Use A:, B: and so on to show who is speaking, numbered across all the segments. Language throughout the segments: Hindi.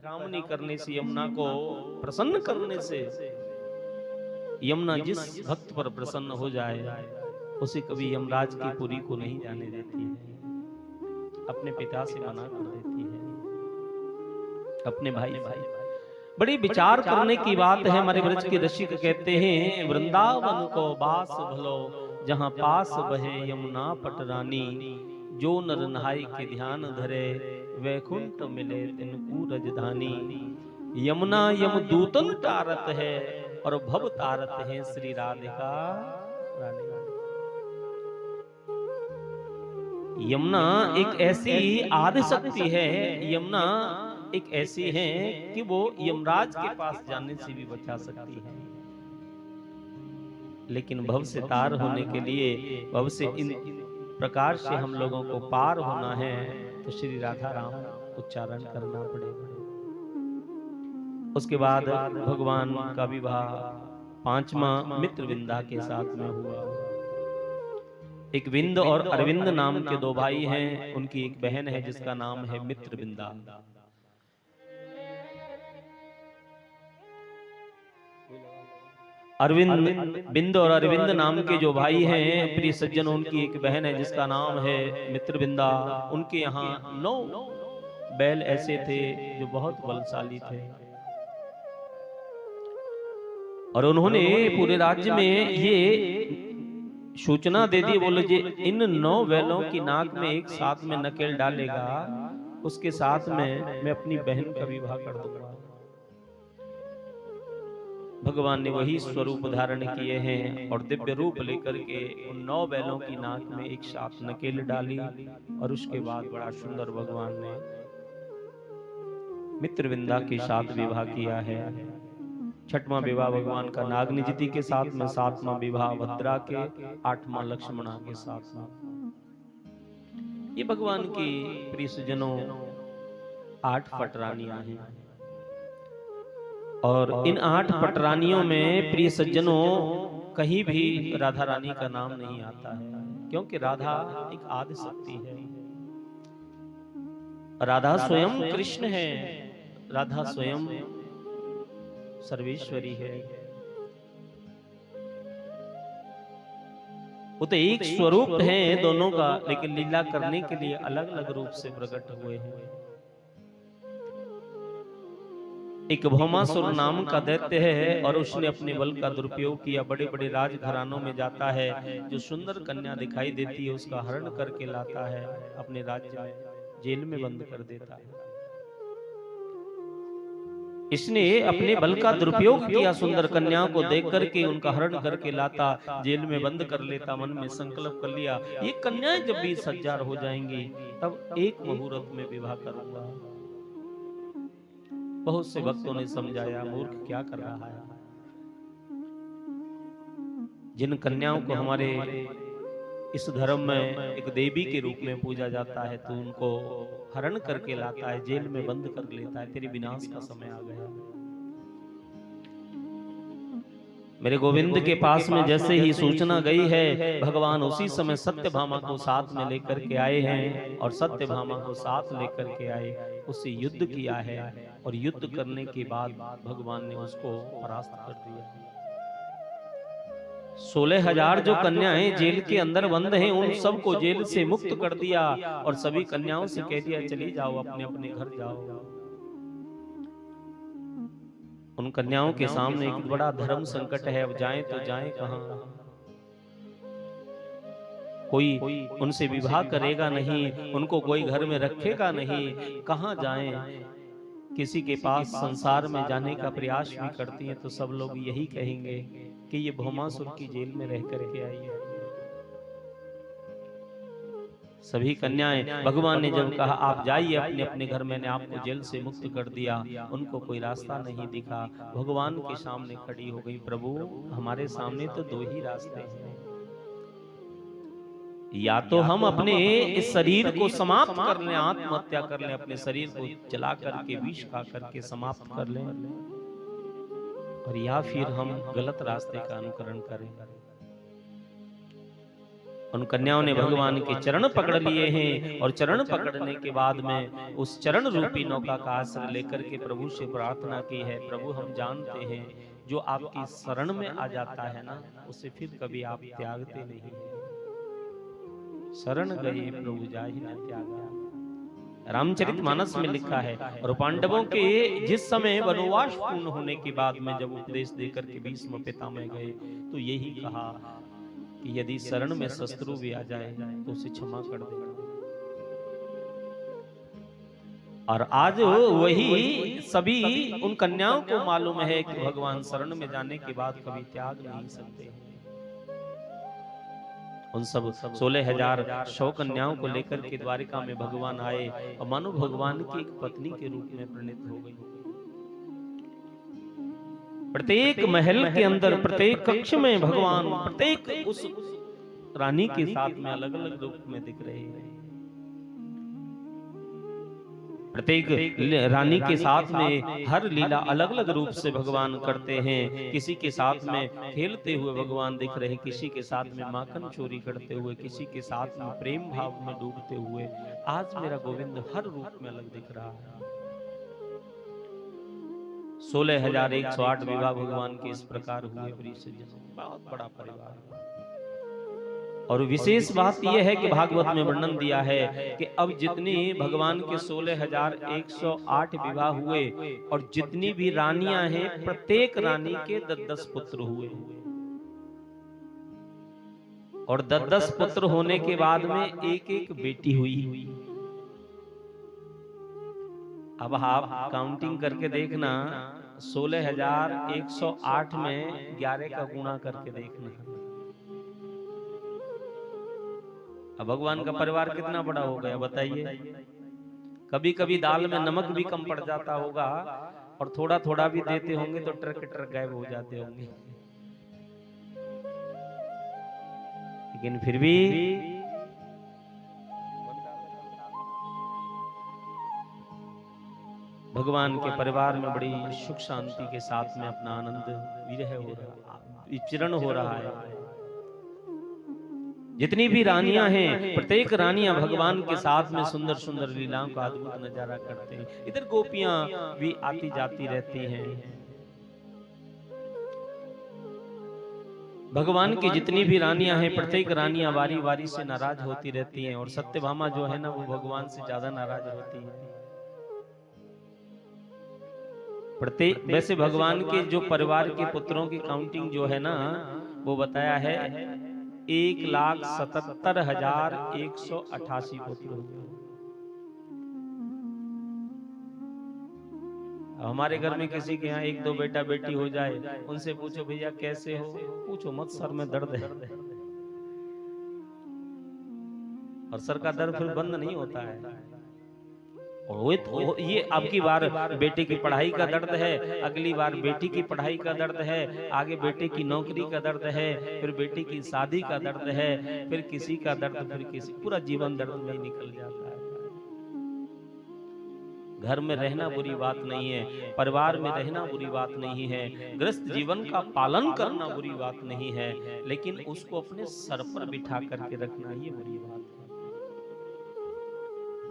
A: कामनी करने से, यमुना को प्रसन्न करने से, यमुना जिस भक्त पर प्रसन्न हो जाए उसे कभी यमराज की पुरी को नहीं जाने देती है, अपने पिता से मना कर देती है, अपने भाई भाई। बड़ी विचार करने की बात है। हमारे ब्रज के रसिक कहते हैं, वृंदावन को बास भलो जहां पास बहे यमुना पटरानी, जो नर नहाय के ध्यान धरे वैकुंठ मिले तिनको रजधानी। यमुना यमदूतन तारत है और भव तारत है श्री राधिका रानी। यमुना एक ऐसी आदि शक्ति है, यमुना एक ऐसी है कि वो यमराज के पास जाने से भी बचा सकती है, लेकिन भव से तार होने के लिए, भव से इन प्रकार से हम लोगों को पार होना है तो श्री राधा राम उच्चारण करना पड़ेगा। उसके बाद भगवान का विवाह पांचवा मित्रविंदा के साथ में हुआ। एक विंद और अरविंद नाम के दो भाई हैं, उनकी एक बहन है जिसका नाम है मित्रविंदा। अरविंद, बिंद और अरविंद नाम के जो भाई हैं प्रिय सज्जन, उनकी एक बहन है जिसका नाम है मित्रविंदा। उनके यहाँ 9 बैल ऐसे थे जो बहुत बलशाली थे, और उन्होंने पूरे राज्य में ये सूचना दे दी, बोले जी इन 9 बैलों की नाक में एक साथ में नकेल डालेगा, उसके साथ में मैं अपनी बहन का विवाह कर दूंगा। भगवान ने वही स्वरूप धारण किए हैं और दिव्य रूप लेकर के उन 9 बैलों की नाक में एक साथ नकेल डाली, और उसके बाद बड़ा सुंदर भगवान ने मित्रविंदा के साथ विवाह किया है। छठवां विवाह भगवान का नागनिजति के साथ में, 7वां विवाह भद्रा के, 8वां लक्ष्मणा के साथ में। ये भगवान की प्रिय सज्जनों 8 पटरानियां हैं, और इन 8 पटरानियों में प्रिय सज्जनों कहीं भी राधा रानी का नाम नहीं आता है, क्योंकि राधा एक आदि शक्ति है। राधा स्वयं कृष्ण है, राधा स्वयं सर्वेश्वरी है। वो तो एक स्वरूप है दोनों का, लेकिन लीला करने के लिए अलग अलग रूप से प्रकट हुए हैं। एक भौमासुर नाम का दैत्य है, और उसने अपने बल का दुरुपयोग किया, बड़े बड़े राजघरानों में जाता है, जो सुंदर कन्या दिखाई देती है उसका हरण करके लाता है, अपने राज्य में जेल में बंद कर देता है। इसने अपने बल का दुरुपयोग किया, सुंदर कन्याओं को देख करके उनका हरण करके लाता, जेल में बंद कर लेता, मन में संकल्प कर लिया ये कन्याएं जब 20 हजार हो जाएंगी तब एक मुहूर्त में विवाह करूंगा। बहुत से भक्तों ने समझाया मूर्ख क्या कर रहा है, जिन कन्याओं को हमारे इस धर्म में एक देवी के रूप में पूजा जाता है, तो उनको हरण करके लाता है, जेल में बंद कर लेता है, तेरे विनाश का समय आ गया। मेरे गोविंद के पास में जैसे ही सूचना गई है, भगवान उसी समय सत्यभामा को साथ में लेकर के आए हैं, और सत्यभामा को साथ लेकर के आए, उससे युद्ध किया है, और युद्ध करने के बाद भगवान ने उसको परास्त कर दिया। 16,000 जो कन्याएं जेल के अंदर बंद हैं, उन सबको जेल से मुक्त कर दिया, और सभी कन्याओं से कह दिया चली जाओ, अपने अपने घर जाओ। उन कन्याओं के सामने एक बड़ा धर्म संकट है, अब जाएं तो जाएं कहां, कोई उनसे विवाह करेगा नहीं, उनको कोई घर में रखेगा नहीं, कहां जाएं। किसी के पास संसार में जाने का प्रयास भी करती हैं तो सब लोग यही कहेंगे कि ये भौमासुर की जेल में रह करके आई है। सभी कन्याएं, भगवान ने जब कहा आप जाइए अपने अपने घर, मैंने आपको जेल से मुक्त कर दिया, उनको कोई रास्ता नहीं दिखा, भगवान के सामने खड़ी हो गई, प्रभु हमारे सामने तो 2 ही रास्ते हैं, या तो हम अपने इस शरीर को समाप्त कर लें, आत्महत्या कर लें, अपने शरीर को जला करके विष खा करके समाप्त कर लें, और या फिर हम गलत रास्ते का अनुकरण करें। उन कन्याओं ने भगवान के चरण पकड़ लिए हैं और चरण पकड़ने के बाद में उस चरण रूपी नौका का आश्रय लेकर के प्रभु से प्रार्थना की है, प्रभु हम जानते हैं जो आपकी शरण में आ जाता है ना, उसे फिर कभी आप त्यागते नहीं हैं। शरण गए प्रभु जाहि न त्यागा, रामचरितमानस में लिखा है। और पांडवों के जिस समय वनवास पूर्ण होने के बाद में जब उपदेश देकर के भीष्म पितामह गए तो यही कहा कि यदि शरण में शत्रु भी आ जाए तो उसे क्षमा कर देना। और आज वही सभी उन कन्याओं को मालूम है कि भगवान शरण में जाने के बाद कभी त्याग नहीं सकते। उन सब 16,100 कन्याओं को लेकर के द्वारिका में भगवान आए और मानो भगवान की एक पत्नी के रूप में परिणित हो गई। प्रत्येक महल के अंदर, प्रत्येक कक्ष में भगवान प्रत्येक उस रानी के साथ में अलग अलग रूप में दिख रहे हैं। प्रत्येक रानी के साथ में हर लीला अलग अलग रूप से भगवान करते हैं। किसी के साथ में खेलते हुए भगवान दिख रहे हैं, किसी के साथ में माखन चोरी करते हुए, किसी के साथ में प्रेम भाव में डूबते हुए। आज मेरा गोविंद हर रूप में अलग दिख रहा है। 16,108 विवाह भगवान के इस प्रकार हुए। बहुत बड़ा परिवार। और विशेष बात यह है कि भागवत में वर्णन दिया है कि अब जितनी भगवान के 16,108 विवाह हुए और जितनी भी रानियां हैं, प्रत्येक रानी के 10-10 पुत्र हुए। और 10-10 पुत्र होने के बाद में एक एक बेटी हुई। अब आप काउंटिंग करके देखना, 16,108 में 11 का गुणा करके देखना। अब भगवान का परिवार कितना बड़ा हो गया बताइए। कभी कभी दाल में नमक भी कम पड़ जाता होगा और थोड़ा थोड़ा भी देते होंगे तो ट्रक ट्रक गायब हो जाते होंगे। लेकिन फिर भी भगवान के परिवार में बड़ी सुख शांति के साथ में अपना आनंद विरह हो रहा, विचरण हो रहा है। जितनी भी रानियां हैं, प्रत्येक रानियां भगवान के साथ में सुंदर सुंदर लीलाओं का अद्भुत नजारा करते हैं। इधर गोपियां भी आती जाती रहती हैं। भगवान की जितनी भी रानियां हैं, प्रत्येक रानियां बारी बारी से नाराज होती रहती हैं। और सत्यभामा जो है ना, वो भगवान से ज्यादा नाराज होती है। प्रत्येक वैसे भगवान के जो परिवार के पुत्रों की काउंटिंग जो है ना, वो बताया है 1,77,188 पुत्र। हमारे घर में किसी के यहाँ 1-2 बेटा बेटी हो जाए, उनसे पूछो भैया कैसे हो, पूछो मत, सर में दर्द है। और सर का दर्द फिर बंद नहीं होता है। और ये आपकी बार बेटे की पढ़ाई का दर्द है, अगली बार बेटी की पढ़ाई का दर्द है, आगे बेटे की नौकरी का दर्द है, फिर बेटी की शादी का दर्द है, फिर किसी का दर्द, फिर किसी, पूरा जीवन दर्द में निकल जाता है। घर में रहना बुरी बात नहीं है, परिवार में रहना बुरी बात नहीं है, गृहस्थ जीवन का पालन करना बुरी बात नहीं है, लेकिन उसको अपने सर पर बिठा करके रखना ये बुरी बात है।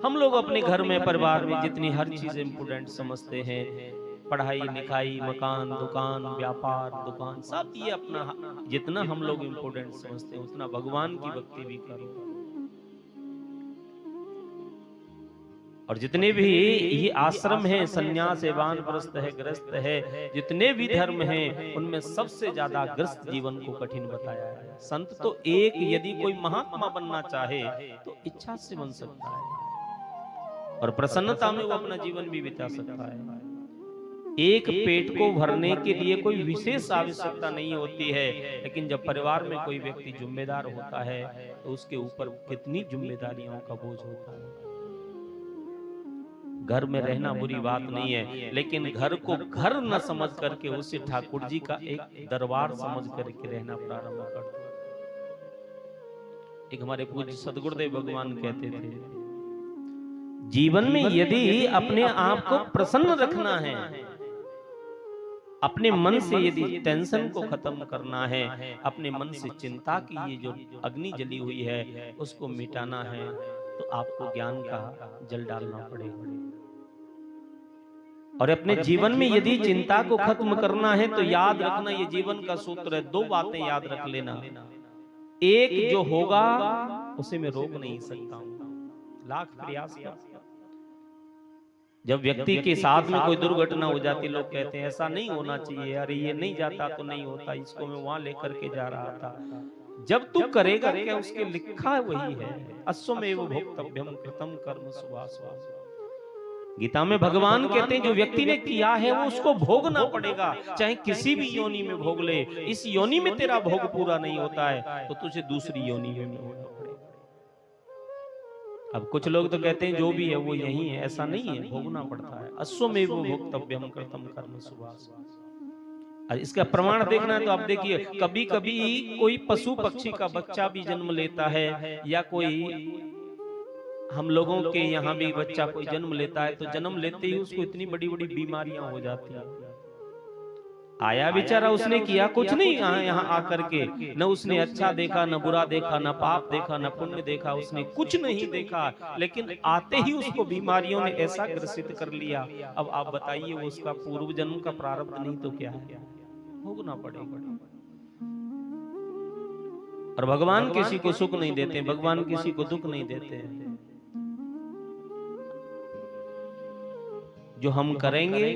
A: हम लोग अपने घर में, परिवार में जितनी हर चीज इम्पोर्टेंट समझते हैं, पढ़ाई लिखाई, मकान, दुकान, व्यापार, दुकान, सब ये अपना जितना हम लोग इम्पोर्टेंट समझते हैं, उतना भगवान की भक्ति भी करो। और जितने भी ये आश्रम है, संन्यास है, वानप्रस्थ है, गृहस्थ है, जितने भी धर्म हैं, उनमें सबसे ज्यादा गृहस्थ जीवन को कठिन बताया है। संत तो एक, यदि कोई महात्मा बनना चाहे तो इच्छा से बन सकता है और प्रसन्नता में वो अपना जीवन भी बिता सकता है। एक पेट को भरने के लिए कोई विशेष आवश्यकता नहीं होती है, लेकिन जब परिवार में कोई व्यक्ति जिम्मेदार होता है तो उसके ऊपर कितनी जिम्मेदारियों का बोझ होता है। घर में रहना बुरी बात नहीं है, लेकिन घर को घर न समझ करके उसे ठाकुर जी का एक दरबार समझ करके रहना प्रारंभ कर दो। एक हमारे पूज्य सदगुरुदेव भगवान कहते थे, जीवन में यदि अपने आप को प्रसन्न रखना है अपने मन से यदि टेंशन को खत्म करना है, अपने मन से चिंता की ये जो अग्नि जली हुई है उसको मिटाना है, तो आपको ज्ञान का जल डालना पड़ेगा। और अपने जीवन में यदि चिंता को खत्म करना है तो याद रखना, ये जीवन का सूत्र है, दो बातें याद रख लेना। एक, जो होगा उसे मैं रोक नहीं सकता हूं, लाख प्रयास कर। जब व्यक्ति के साथ में कोई दुर्घटना हो जाती, लोग कहते हैं ऐसा नहीं होना चाहिए, अरे ये नहीं जाता तो नहीं होता, इसको मैं वहां लेकर के जा रहा था। जब तू करेगा क्या, उसके लिखा वही है। अश्वमेव भोक्तव्यम कृतम कर्म शुभाशुभ। गीता में भगवान कहते हैं जो व्यक्ति ने किया है वो उसको भोगना पड़ेगा, चाहे किसी भी योनि में भोग ले। इस योनि में तेरा भोग पूरा नहीं होता है तो तुझे दूसरी योनि में भोगना पड़ेगा। अब कुछ लोग तो कहते हैं जो भी है वो यही है, ऐसा नहीं है, भोगना पड़ता है। अश्वमेव भोक्तव्यम कृतम कर्म शुभाशुभ। इसका प्रमाण देखना है तो आप देखिए, कभी कभी कोई पशु पक्षी का बच्चा भी जन्म लेता है, या कोई हम लोगों के यहाँ भी बच्चा कोई जन्म लेता है तो जन्म लेते ही उसको इतनी बड़ी बड़ी बीमारियां हो जाती हैं। आया बेचारा, उसने किया कुछ नहीं, यहाँ आकर के न उसने अच्छा देखा, न बुरा देखा, न पाप देखा, न पुण्य देखा, उसने कुछ नहीं देखा, लेकिन आते ही उसको बीमारियों ने ऐसा ग्रसित कर लिया। अब आप बताइए, वो उसका पूर्व जन्म का प्रारब्ध नहीं तो क्या है, भोगना पड़ेगा। और भगवान किसी को सुख नहीं देते, भगवान किसी को दुख नहीं देते हैं। जो हम करेंगे